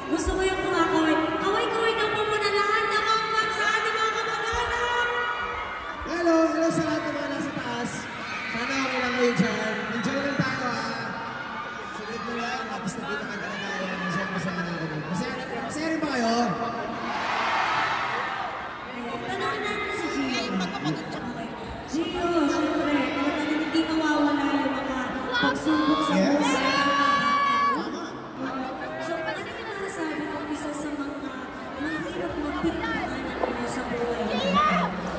Gusto ko yung kumakaway. Kaway-kaway na po muna lahat ng mga fans sa ating mga kamag-anak! Hello sa lahat ng mga nasa taas. Sana okay lang kayo dyan. Enjoy lang tayo ha. Sulit mo lang, tapos nakita ka na kaya. Masaya na ako. Masaya rin ba kayo? Tanongin natin si Gio. Gio, syempre, talagang hindi mawawala yung mga pagsubok sa buhay. So, ano yung masasabi ng isa sa mga mahirap na pinagdaanan mo sa buhay?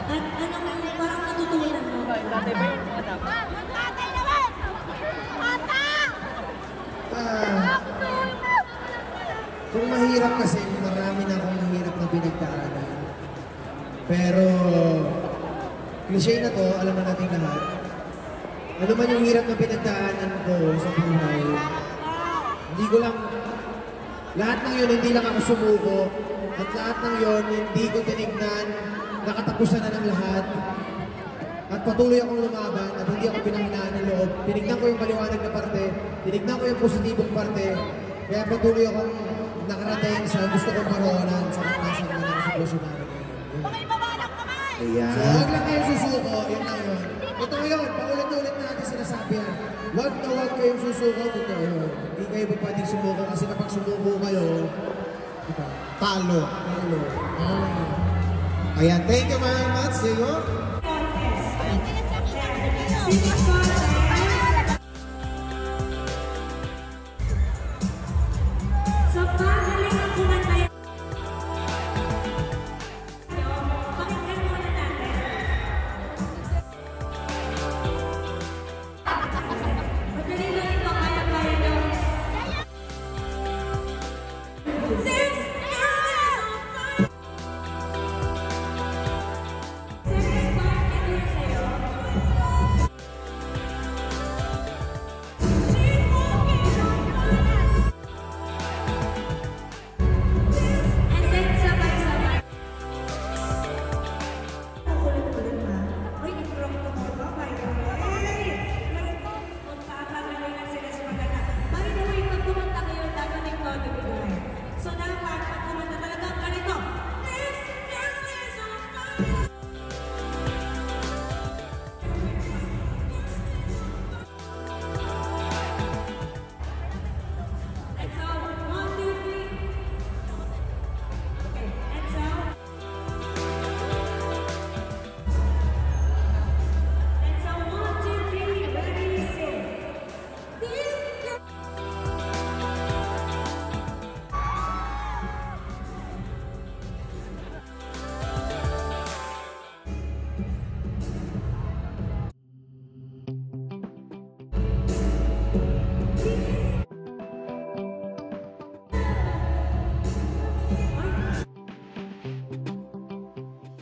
At ano yung parang natutunan mo? Tatay ba yung mga dapat? Tatay naman! Mata! Kung mahirap kasi, marami na akong mahirap na pinagdaanan. Pero, cliché na to, alam na natin lahat. Ano man yung hirap na pinagdaanan ko sa buhay, hindi ko lang, lahat ng yun, hindi lang ako sumuko. At lahat ng yun, hindi ko tinignan, nakatapusan na ng lahat. At patuloy akong lumaban at hindi ako pinanghinaan ng loob. Tinignan ko yung maliwanag na parte, tinignan ko yung positibong parte, kaya patuloy akong nakarating sa gusto kong maroonan sa katasan mo ng sitwasyon namin ngayon. Ayan. So, huwag lang kayong susuko, yun lang yun. Totoo yun, paulit-ulit natin sinasabi yan. Huwag na huwag kayong susuko, totoo yun. Hindi kayo pa pwedeng sumuko kasi kapag sumuko kayo, diba? Talo. Talo. Ayan, thank you very much, Diego. Sa pagaling ang kumanta yan. Pakinggan muna natin. Madali lang ito, kaya-kaya nyo. This girl is on fire! Second part, ito yung sa'yo. She's walking on fire! And then sabay-sabay. Ulit-ulit pa. Uy, i-drop ko mo ba? By the way. Magkakagalingan sila sa maganda. By the way, pag kumanta kayo, dadating ko na bigay. So dapat, pag kumanta talagang ganito. This girl is on fire! And so, 1, 2, 3. Okay, and so. And so, 1, 2, 3, ready, set. This girl.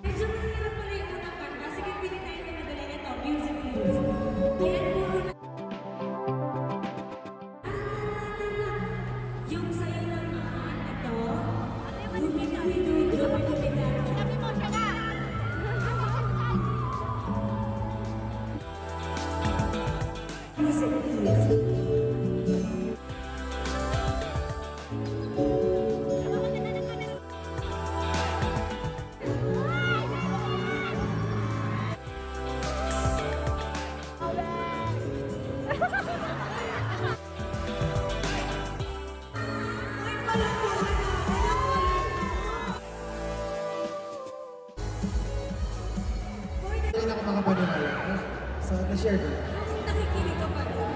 Medyo mahirap pala yung unang kanta. Sige, pili tayo ng madali ito. Music, please. Ayan, puro na. Yung sayo naman, ito. Dumi-dumi-dumi-dumi-dumi. Sabi mo siya ka! Music, please. Hindi na ako makapaniwala. So, na-share ko. Nakikinig ka pa rin.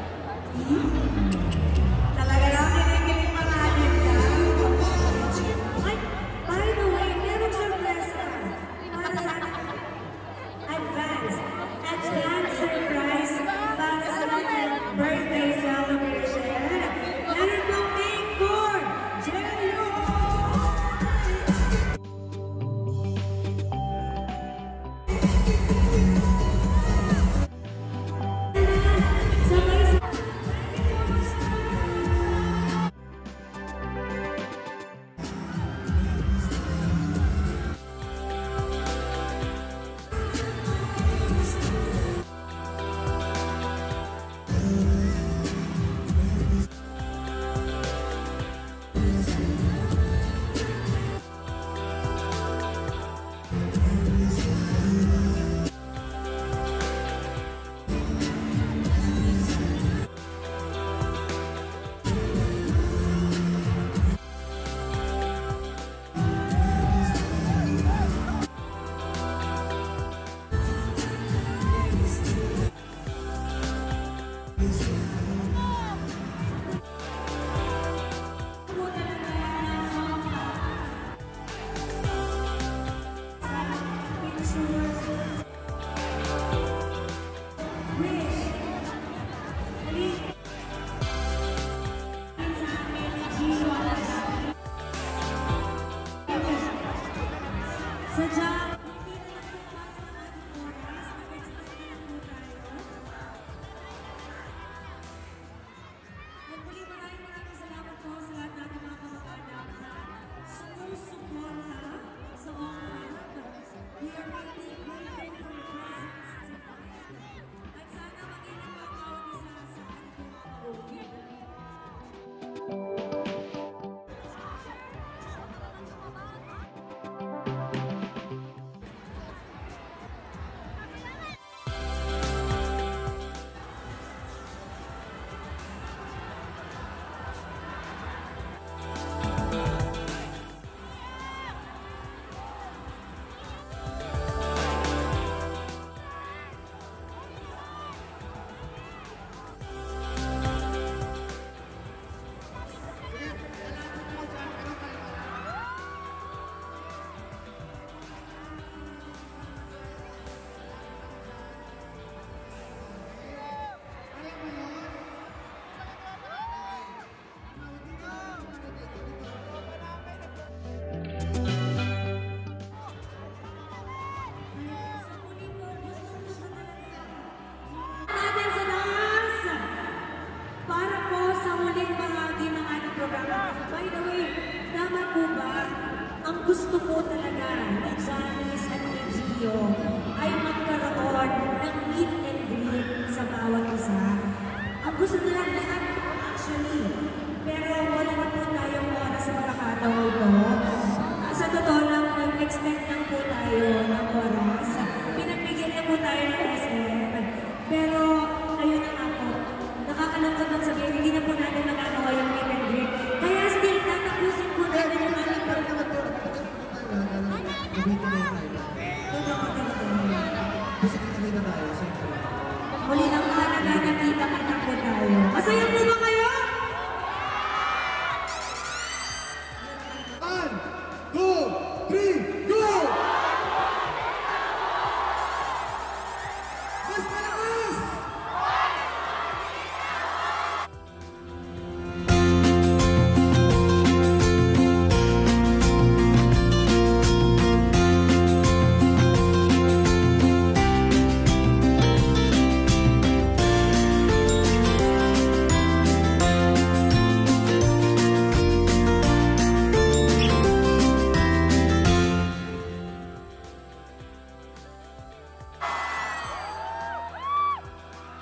Talaga lang, kinikilig pa nga din ka. Ay, by the way, merong sorpresa. Para sa advance surprise para sa ating birthday celebration. Meron pong Pink Ford, Jello! gusto po talaga ni Janice at ni Gio ay magkaroon ng meet and greet sa bawat isa. Ang gusto nila lahat actually, pero wala na po tayong oras sa pagkakataon ito. Sa totoo lang, nag-extend lang po tayo ng oras. Pinagbigyan na po tayo ng SM. Pero, ayun na nga po, nakakalungkot ang sabihin, hindi na po natin magagawa yung meet and greet. Kaya still, tatapusin po natin yung ating muli lang mahalaga, nakita-kita po tayo. Masaya po ba kayo? 1, 2, 3, go! Mas malakas!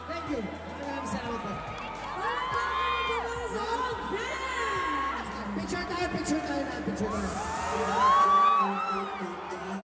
Thank you. Maraming salamat po. Palakpakan po para sa all fans! Picture tayo na.